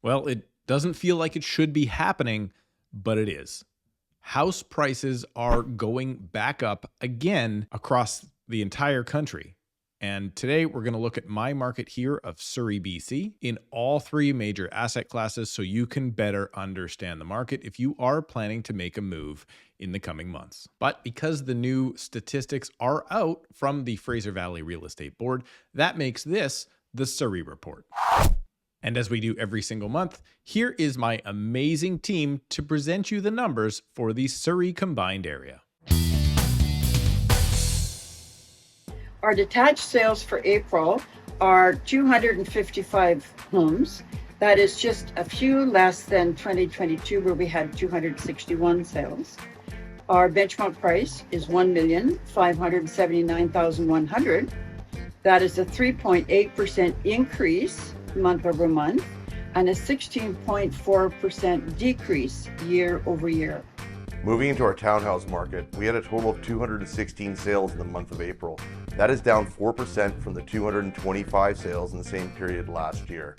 Well, it doesn't feel like it should be happening, but it is. House prices are going back up again across the entire country. And today we're going to look at my market here of Surrey, BC, in all three major asset classes so you can better understand the market if you are planning to make a move in the coming months. But because the new statistics are out from the Fraser Valley Real Estate Board, that makes this the Surrey Report. And as we do every single month, here is my amazing team to present you the numbers for the Surrey combined area. Our detached sales for April are 255 homes. That is just a few less than 2022, where we had 261 sales. Our benchmark price is $1,579,100. That is a 3.8% increase month over month and a 16.4% decrease year over year. Moving into our townhouse market, we had a total of 216 sales in the month of April. That is down 4% from the 225 sales in the same period last year.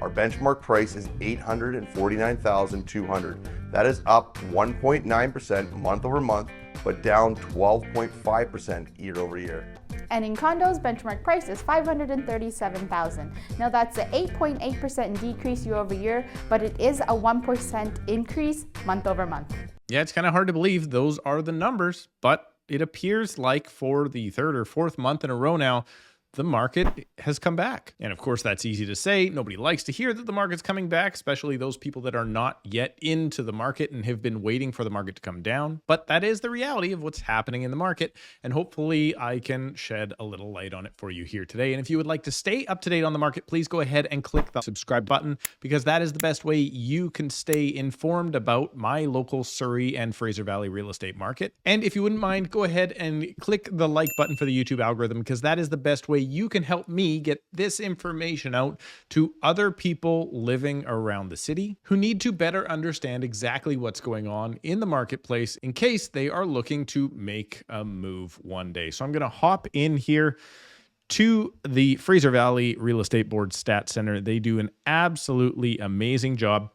Our benchmark price is $849,200. That is up 1.9% month over month, but down 12.5% year over year. And in condos, benchmark price is $537,000. Now that's an 8.8% decrease year over year, but it is a 1% increase month over month. Yeah, it's kind of hard to believe those are the numbers, but it appears like for the third or fourth month in a row now, the market has come back. And of course, that's easy to say. Nobody likes to hear that the market's coming back, especially those people that are not yet into the market and have been waiting for the market to come down. But that is the reality of what's happening in the market. And hopefully I can shed a little light on it for you here today. And if you would like to stay up to date on the market, please go ahead and click the subscribe button, because that is the best way you can stay informed about my local Surrey and Fraser Valley real estate market. And if you wouldn't mind, go ahead and click the like button for the YouTube algorithm, because that is the best way you can help me get this information out to other people living around the city who need to better understand exactly what's going on in the marketplace in case they are looking to make a move one day. So I'm going to hop in here to the Fraser Valley Real Estate Board Stat Center. They do an absolutely amazing job.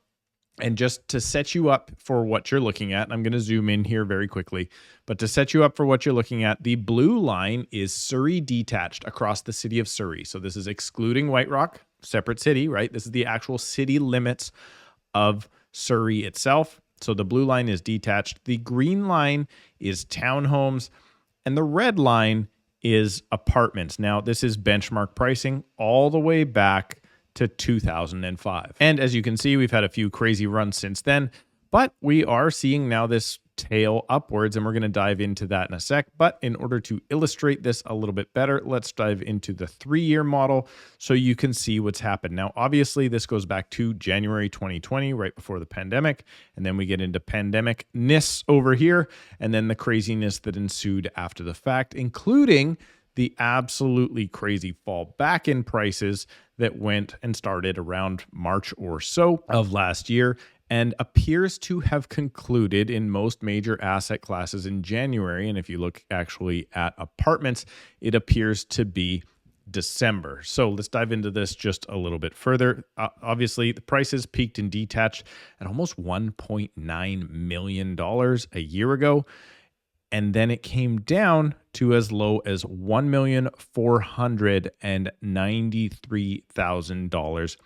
And just to set you up for what you're looking at, I'm going to zoom in here very quickly, but to set you up for what you're looking at, the blue line is Surrey Detached across the City of Surrey. So this is excluding White Rock, separate city, right? This is the actual city limits of Surrey itself. So the blue line is detached. The green line is townhomes, and the red line is apartments. Now, this is benchmark pricing all the way back to 2005. And as you can see, we've had a few crazy runs since then, but we are seeing now this tail upwards, and we're going to dive into that in a sec. But in order to illustrate this a little bit better, let's dive into the 3-year model so you can see what's happened. Now, obviously, this goes back to January 2020, right before the pandemic, and then we get into pandemic-ness over here, and then the craziness that ensued after the fact, including the absolutely crazy fall back in prices that went and started around March or so of last year and appears to have concluded in most major asset classes in January. And if you look actually at apartments, it appears to be December. So let's dive into this just a little bit further. Obviously, the prices peaked in detached at almost $1.9 million a year ago. And then it came down to as low as $1,493,000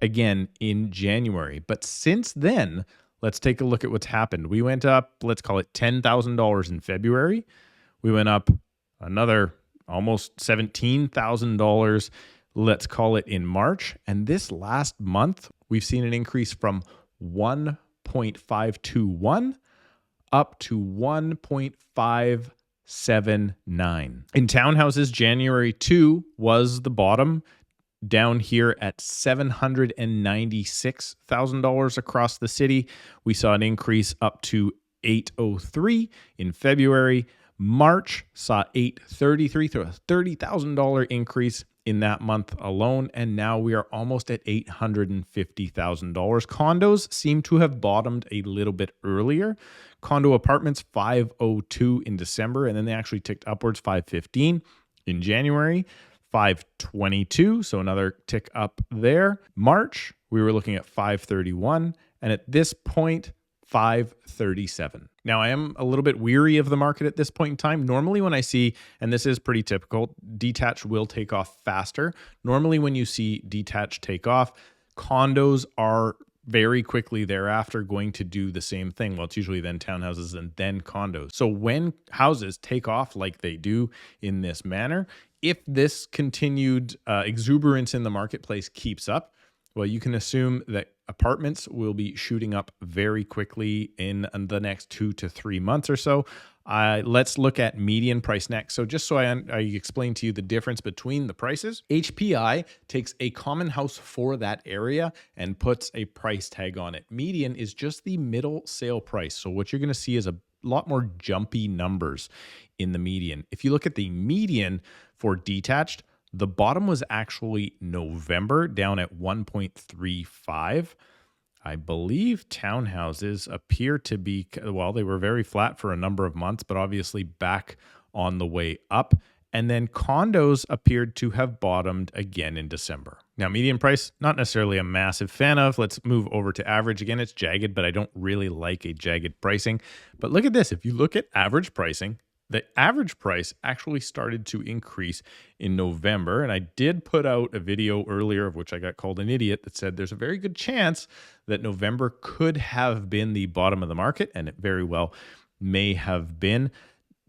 again in January. But since then, let's take a look at what's happened. We went up, let's call it $10,000 in February. We went up another almost $17,000, let's call it in March. And this last month, we've seen an increase from 1.521 up to 1.579. In townhouses, January 2 was the bottom, down here at $796,000 across the city. We saw an increase up to 803 in February. March saw 833, so a $30,000 increase in that month alone, and now we are almost at $850,000. Condos seem to have bottomed a little bit earlier. Condo apartments, 502 in December, and then they actually ticked upwards, 515 in January, 522, so another tick up there. March, we were looking at 531, and at this point, 537. Now, I am a little bit weary of the market at this point in time. Normally when I see, and this is pretty typical, detached will take off faster. Normally when you see detached take off, condos are very quickly thereafter going to do the same thing. Well, it's usually then townhouses and then condos. So when houses take off like they do in this manner, if this continued exuberance in the marketplace keeps up, well, you can assume that apartments will be shooting up very quickly in the next 2 to 3 months or so. Let's look at median price next. So just so I explain to you the difference between the prices, HPI takes a common house for that area and puts a price tag on it. Median is just the middle sale price. So what you're going to see is a lot more jumpy numbers in the median. If you look at the median for detached, the bottom was actually November, down at 1.35. I believe townhouses appear to be, well, they were very flat for a number of months, but obviously back on the way up. And then condos appeared to have bottomed again in December. Now, median price, not necessarily a massive fan of. Let's move over to average. Again, it's jagged, but I don't really like a jagged pricing. But look at this. If you look at average pricing, the average price actually started to increase in November. And I did put out a video earlier of which I got called an idiot that said there's a very good chance that November could have been the bottom of the market, and it very well may have been.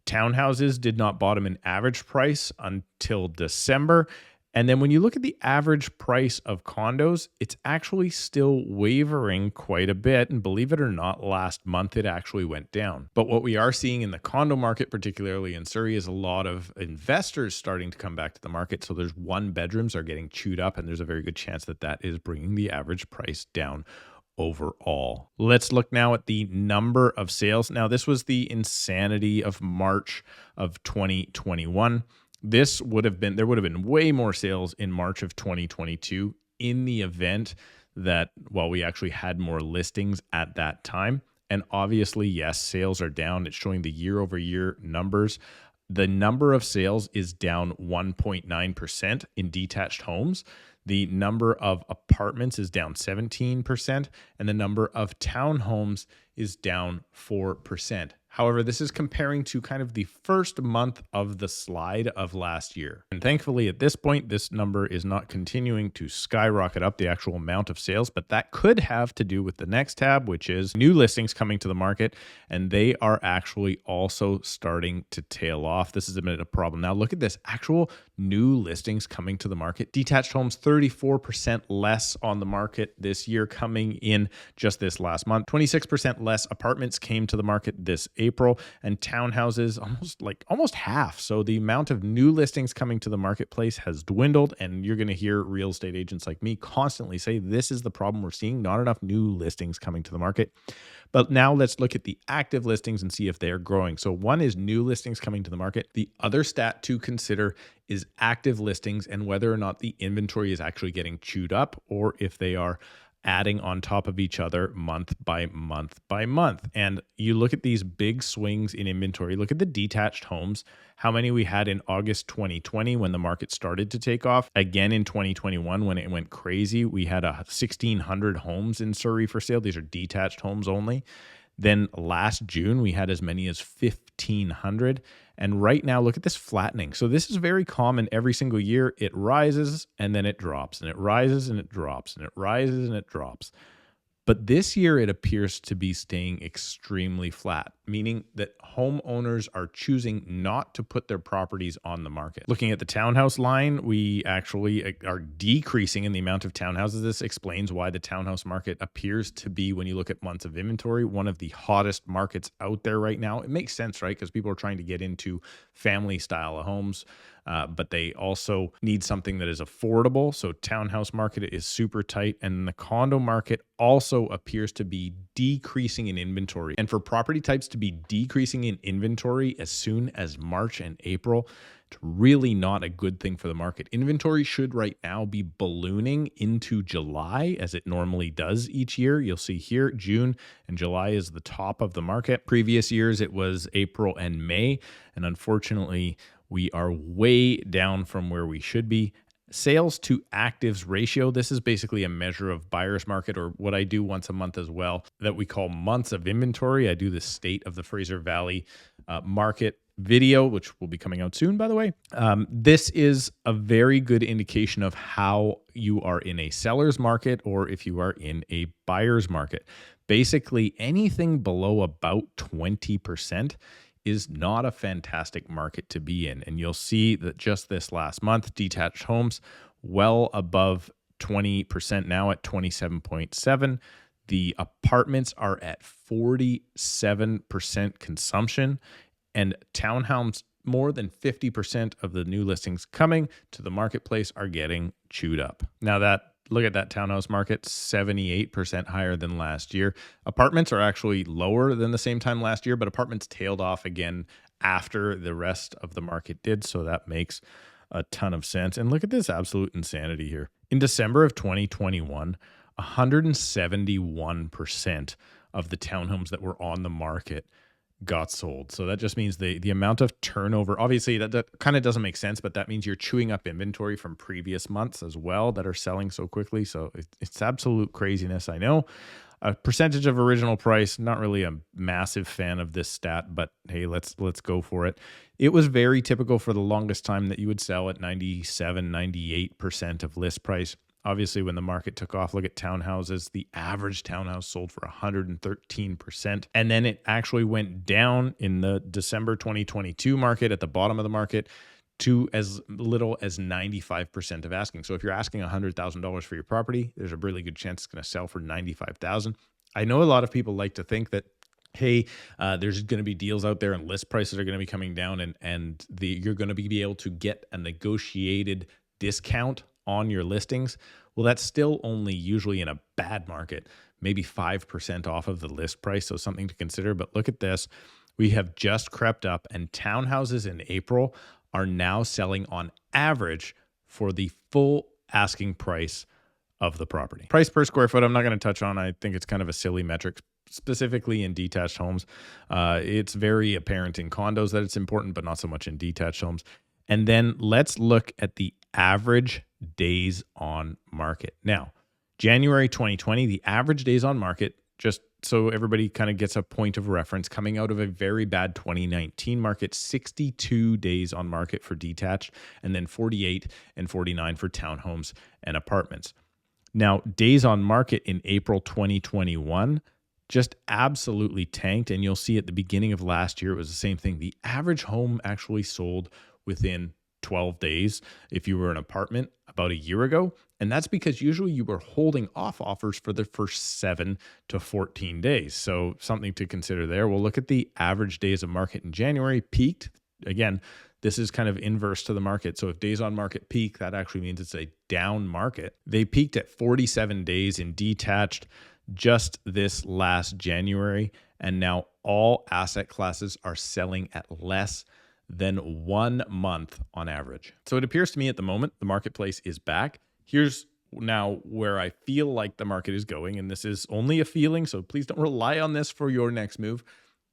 Townhouses did not bottom in average price until December. And then when you look at the average price of condos, it's actually still wavering quite a bit. And believe it or not, last month it actually went down. But what we are seeing in the condo market, particularly in Surrey, is a lot of investors starting to come back to the market. So there's one bedrooms are getting chewed up, and there's a very good chance that that is bringing the average price down overall. Let's look now at the number of sales. Now, this was the insanity of March of 2021. There would have been way more sales in March of 2022 in the event that, well, we actually had more listings at that time. And obviously, yes, sales are down. It's showing the year over year numbers. The number of sales is down 1.9% in detached homes. The number of apartments is down 17%, and the number of townhomes is down 4%. However, this is comparing to kind of the first month of the slide of last year. And thankfully, at this point, this number is not continuing to skyrocket up, the actual amount of sales, but that could have to do with the next tab, which is new listings coming to the market, and they are actually also starting to tail off. This is a bit of a problem. Now, look at this, actual new listings coming to the market. Detached homes, 34% less on the market this year coming in just this last month. 26% less apartments came to the market this April, and townhouses almost half. So the amount of new listings coming to the marketplace has dwindled, and you're going to hear real estate agents like me constantly say this is the problem we're seeing, not enough new listings coming to the market. But now let's look at the active listings and see if they're growing. So one is new listings coming to the market. The other stat to consider is active listings and whether or not the inventory is actually getting chewed up or if they are adding on top of each other month by month by month. And you look at these big swings in inventory. Look at the detached homes, how many we had in August 2020 when the market started to take off. Again, in 2021, when it went crazy, we had 1,600 homes in Surrey for sale. These are detached homes only. Then last June, we had as many as 1,500. And right now, look at this flattening. So this is very common every single year. It rises and then it drops, and it rises and it drops, and it rises and it drops. But this year, it appears to be staying extremely flat, meaning that homeowners are choosing not to put their properties on the market. Looking at the townhouse line, we actually are decreasing in the amount of townhouses. This explains why the townhouse market appears to be, when you look at months of inventory, one of the hottest markets out there right now. It makes sense, right? Because people are trying to get into family style homes. But they also need something that is affordable. So townhouse market is super tight, and the condo market also appears to be decreasing in inventory. And for property types to be decreasing in inventory as soon as March and April, it's really not a good thing for the market. Inventory should right now be ballooning into July, as it normally does each year. You'll see here, June and July is the top of the market. Previous years, it was April and May. And unfortunately, we are way down from where we should be. Sales to actives ratio. This is basically a measure of buyer's market, or what I do once a month as well, that we call months of inventory. I do the state of the Fraser Valley market video, which will be coming out soon, by the way. This is a very good indication of how you are in a seller's market or if you are in a buyer's market. Basically, anything below about 20% is not a fantastic market to be in. And you'll see that just this last month, detached homes well above 20% now at 27.7. The apartments are at 47% consumption, and townhomes, more than 50% of the new listings coming to the marketplace are getting chewed up. Now look at that townhouse market, 78% higher than last year. Apartments are actually lower than the same time last year, but apartments tailed off again after the rest of the market did. So that makes a ton of sense. And look at this absolute insanity here. In December of 2021, 171% of the townhomes that were on the market got sold. So that just means the amount of turnover, obviously that kind of doesn't make sense, but that means you're chewing up inventory from previous months as well that are selling so quickly. So it's absolute craziness. I know. A percentage of original price, not really a massive fan of this stat, but hey, let's go for it. It was very typical for the longest time that you would sell at 97, 98% of list price. Obviously, when the market took off, look at townhouses. The average townhouse sold for 113%. And then it actually went down in the December 2022 market at the bottom of the market to as little as 95% of asking. So if you're asking $100,000 for your property, there's a really good chance it's going to sell for $95,000. I know a lot of people like to think that, hey, there's going to be deals out there and list prices are going to be coming down and you're going to be able to get a negotiated discount on your listings. Well, that's still only usually in a bad market, maybe 5% off of the list price. So something to consider. But look at this. We have just crept up, and townhouses in April are now selling on average for the full asking price of the property. Price per square foot, I'm not going to touch on. I think it's kind of a silly metric, specifically in detached homes. It's very apparent in condos that it's important, but not so much in detached homes. And then let's look at the average days on market. Now, January 2020, the average days on market, just so everybody kind of gets a point of reference, coming out of a very bad 2019 market, 62 days on market for detached, and then 48 and 49 for townhomes and apartments. Now, days on market in April 2021 just absolutely tanked, and you'll see at the beginning of last year, it was the same thing. The average home actually sold within 12 days if you were an apartment about a year ago. And that's because usually you were holding off offers for the first 7 to 14 days. So something to consider there. We'll look at the average days of market in January peaked. Again, this is kind of inverse to the market. So if days on market peak, that actually means it's a down market. They peaked at 47 days in detached just this last January. And now all asset classes are selling at less than 1 month on average. So it appears to me at the moment, the marketplace is back. Here's now where I feel like the market is going, and this is only a feeling, so please don't rely on this for your next move,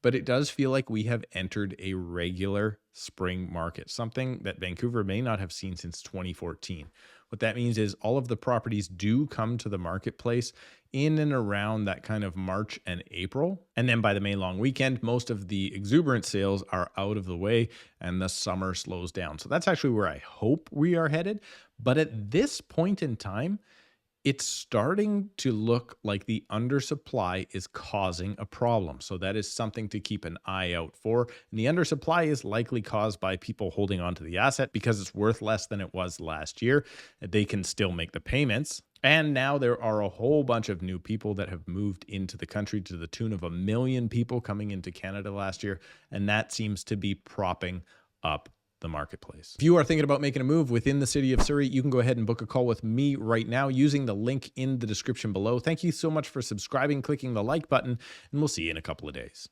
but it does feel like we have entered a regular spring market, something that Vancouver may not have seen since 2014. What that means is all of the properties do come to the marketplace in and around that kind of March and April. And then by the May long weekend, most of the exuberant sales are out of the way and the summer slows down. So that's actually where I hope we are headed. But at this point in time, it's starting to look like the undersupply is causing a problem. So that is something to keep an eye out for. And the undersupply is likely caused by people holding onto the asset because it's worth less than it was last year. They can still make the payments. And now there are a whole bunch of new people that have moved into the country to the tune of 1 million people coming into Canada last year. And that seems to be propping up the marketplace. If you are thinking about making a move within the city of Surrey, you can go ahead and book a call with me right now using the link in the description below. Thank you so much for subscribing, clicking the like button, and we'll see you in a couple of days.